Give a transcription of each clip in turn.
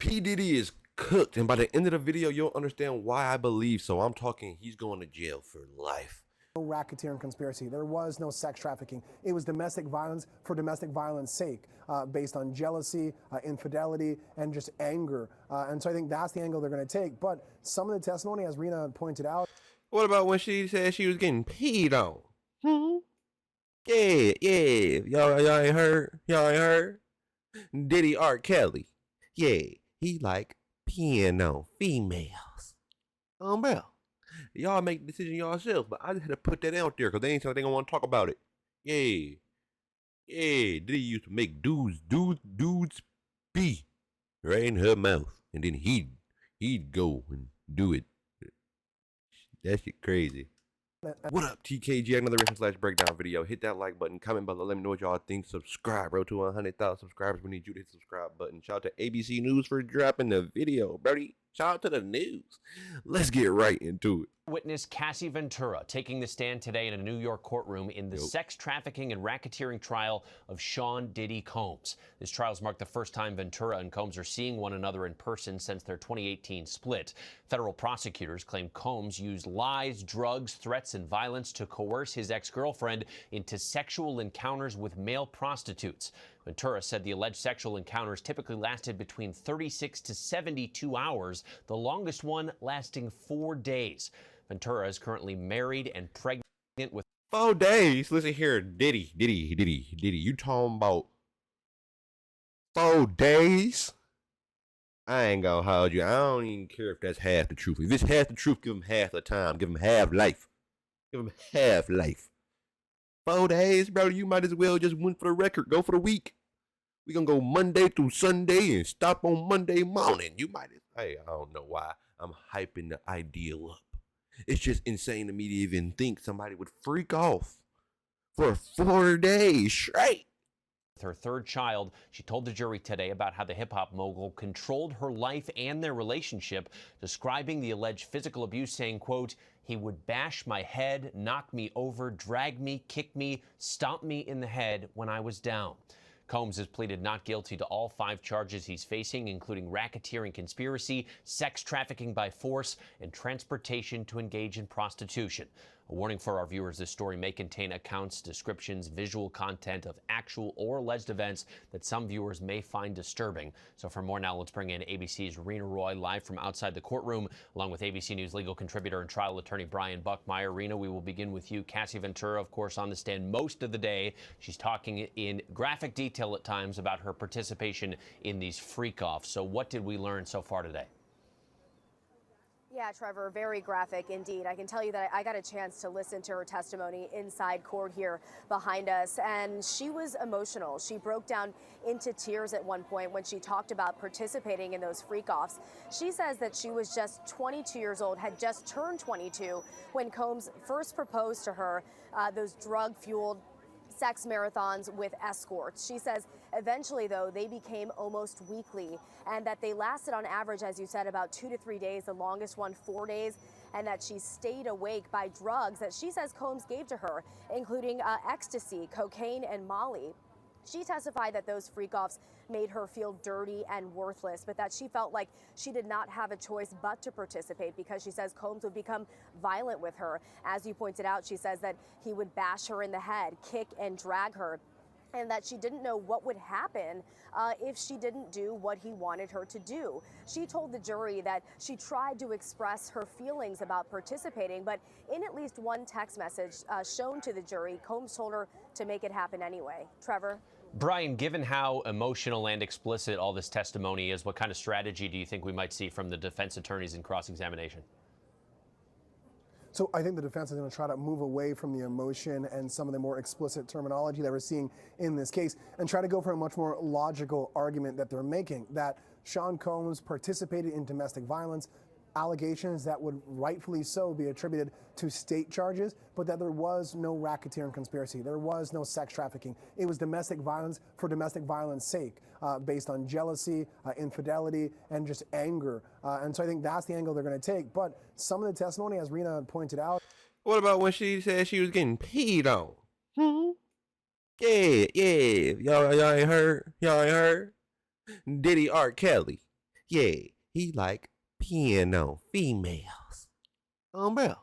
P Diddy is cooked, and by the end of the video, you'll understand why I believe so. I'm talking he's going to jail for life. No racketeering conspiracy. There was no sex trafficking. It was domestic violence for domestic violence sake, based on jealousy, infidelity, and just anger. And so I think that's the angle they're going to take. But some of the testimony, as Rena pointed out. What about when she said she was getting peed on? Yeah. Y'all ain't heard? Y'all ain't heard? Diddy R. Kelly. Yeah, he like peeing on females. Bro. Y'all make the decision yourselves, but I just had to put that out there because they ain't something I want to talk about it. Yeah. Diddy used to make dudes pee right in her mouth, and then he'd go and do it. That shit crazy. What up, TKG? Another reaction / breakdown video. Hit that like button, comment below, let me know what y'all think. Subscribe, bro. To 100,000 subscribers, we need you to hit the subscribe button. Shout out to ABC News for dropping the video, buddy. Shout out to the news. Let's get right into it. Witness Cassie Ventura taking the stand today in a New York courtroom in the sex trafficking and racketeering trial of Sean Diddy Combs. This trial's marked the first time Ventura and Combs are seeing one another in person since their 2018 split. Federal prosecutors claim Combs used lies, drugs, threats, and violence to coerce his ex-girlfriend into sexual encounters with male prostitutes. Ventura said the alleged sexual encounters typically lasted between 36 to 72 hours, the longest one lasting 4 days. Ventura is currently married and pregnant with 4 days. Listen here, Diddy. You talking about 4 days? I ain't gonna hold you. I don't even care if that's half the truth. If it's half the truth, give him half the time. Give him half life. Give him half life. 4 days, bro. You might as well just win for the record. Go for the week. We gonna go Monday through Sunday and stop on Monday morning. You might as hey, I don't know why I'm hyping the ideal up. It's just insane to me to even think somebody would freak off for 4 days straight. With her third child, she told the jury today about how the hip-hop mogul controlled her life and their relationship, describing the alleged physical abuse, saying, quote, "He would bash my head, knock me over, drag me, kick me, stomp me in the head when I was down." Combs has pleaded not guilty to all 5 charges he's facing, including racketeering conspiracy, sex trafficking by force, and transportation to engage in prostitution. A warning for our viewers, this story may contain accounts, descriptions, visual content of actual or alleged events that some viewers may find disturbing. So for more now, let's bring in ABC's Rena Roy live from outside the courtroom, along with ABC News legal contributor and trial attorney Brian Buckmeyer. Rena, we will begin with you. Cassie Ventura, of course, on the stand most of the day. She's talking in graphic detail at times about her participation in these freak-offs. So what did we learn so far today? Yeah, Trevor, very graphic indeed. I can tell you that I got a chance to listen to her testimony inside court here behind us, and she was emotional. She broke down into tears at one point when she talked about participating in those freak-offs. She says that she was just 22 years old, had just turned 22 when Combs first proposed to her those drug-fueled sex marathons with escorts. She says eventually, though, they became almost weekly, and that they lasted on average, as you said, about 2 to 3 days, the longest one 4 days, and that she stayed awake by drugs that she says Combs gave to her, including ecstasy, cocaine, and Molly. She testified that those freak-offs made her feel dirty and worthless, but that she felt like she did not have a choice but to participate because she says Combs would become violent with her. As you pointed out, she says that he would bash her in the head, kick and drag her, and that she didn't know what would happen if she didn't do what he wanted her to do. She told the jury that she tried to express her feelings about participating, but in at least one text message shown to the jury, Combs told her to make it happen anyway. Trevor? Brian, given how emotional and explicit all this testimony is, what kind of strategy do you think we might see from the defense attorneys in cross-examination? So I think the defense is going to try to move away from the emotion and some of the more explicit terminology that we're seeing in this case and try to go for a much more logical argument that they're making, that Sean Combs participated in domestic violence, allegations that would rightfully so be attributed to state charges, but that there was no racketeering conspiracy. There was no sex trafficking. It was domestic violence for domestic violence sake, based on jealousy, infidelity, and just anger. And so I think that's the angle they're going to take. But some of the testimony, as Rena pointed out. What about when she said she was getting peed on? Yeah. Y'all ain't heard? Y'all ain't heard? Diddy R. Kelly. Yeah, he like piano females. Bro.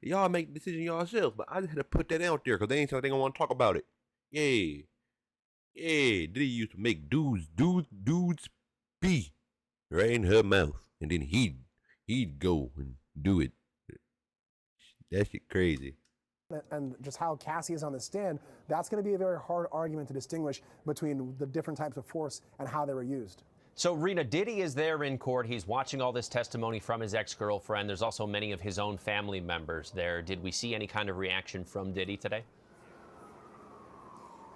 Y'all make the decision yourselves, but I just had to put that out there because they ain't something I want to talk about it. Yeah. Yeah, Diddy used to make dudes pee right in her mouth, and then he'd go and do it. That shit crazy. And just how Cassie is on the stand, that's going to be a very hard argument to distinguish between the different types of force and how they were used. So, Rena, Diddy is there in court. He's watching all this testimony from his ex-girlfriend. There's also many of his own family members there. Did we see any kind of reaction from Diddy today?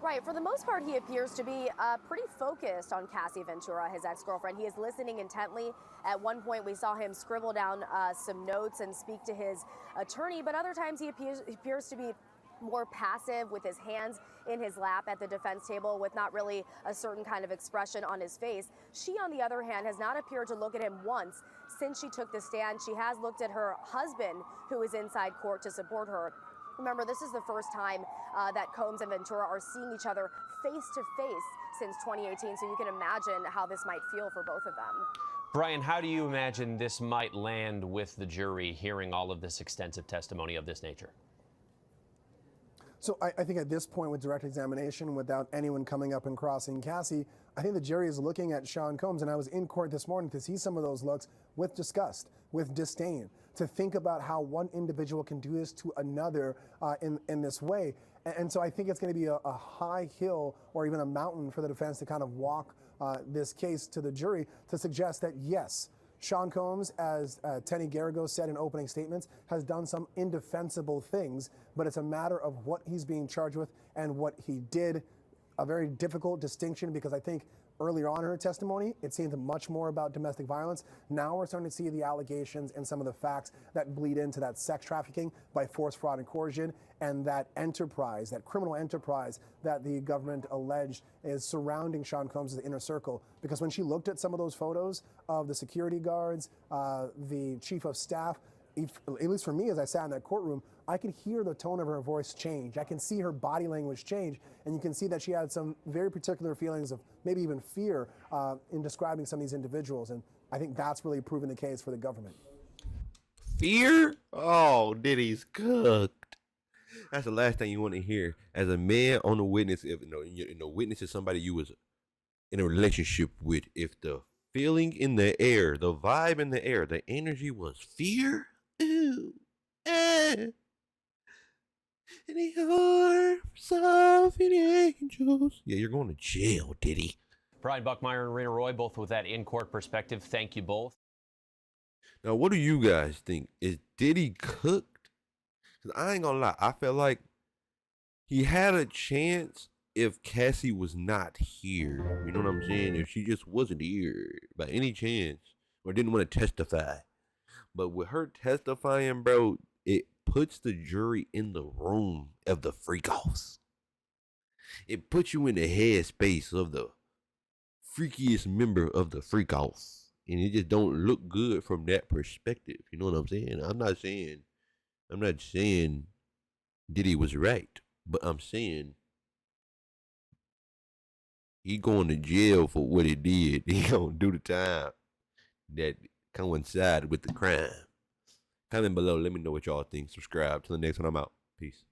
Right. For the most part, he appears to be pretty focused on Cassie Ventura, his ex-girlfriend. He is listening intently. At one point, we saw him scribble down some notes and speak to his attorney, but other times he appears to be more passive with his hands in his lap at the defense table with not really a certain kind of expression on his face. She, on the other hand, has not appeared to look at him once since she took the stand. She has looked at her husband, who is inside court to support her. Remember, this is the first time that Combs and Ventura are seeing each other face to face since 2018, so you can imagine how this might feel for both of them. Brian, how do you imagine this might land with the jury hearing all of this extensive testimony of this nature? So I think at this point with direct examination, without anyone coming up and crossing Cassie, I think the jury is looking at Sean Combs, and I was in court this morning to see some of those looks with disgust, with disdain, to think about how one individual can do this to another in this way. And so I think it's going to be a high hill or even a mountain for the defense to kind of walk this case to the jury to suggest that, yes, Sean Combs, as Tenny Garrigo said in opening statements, has done some indefensible things, but it's a matter of what he's being charged with and what he did. A very difficult distinction, because I think earlier on in her testimony, it seemed much more about domestic violence. Now we're starting to see the allegations and some of the facts that bleed into that sex trafficking by force, fraud, and coercion, and that enterprise, that criminal enterprise that the government alleged is surrounding Sean Combs' inner circle. Because when she looked at some of those photos of the security guards, the chief of staff, at least for me as I sat in that courtroom, I could hear the tone of her voice change. I can see her body language change, and you can see that she had some very particular feelings of maybe even fear in describing some of these individuals, and I think that's really proving the case for the government. Fear? Oh, Diddy's cooked. That's the last thing you want to hear as a man on the witness. If witness is somebody you was in a relationship with, if the feeling in the air, the vibe in the air, the energy was fear, ooh, in the arms of the angels. Yeah, you're going to jail, Diddy. Brian Buckmeyer and Rena Roy, both with that in-court perspective. Thank you both. Now, what do you guys think? Is Diddy cooked? Because I ain't going to lie. I felt like he had a chance if Cassie was not here. You know what I'm saying? If she just wasn't here by any chance or didn't want to testify. But with her testifying, bro, it puts the jury in the room of the freak-offs. It puts you in the headspace of the freakiest member of the freak-offs. And it just don't look good from that perspective. You know what I'm saying? I'm not saying Diddy was right. But I'm saying he going to jail for what he did. He gonna do the time that coincided with the crime. Comment below. Let me know what y'all think. Subscribe. Till the next one, I'm out. Peace.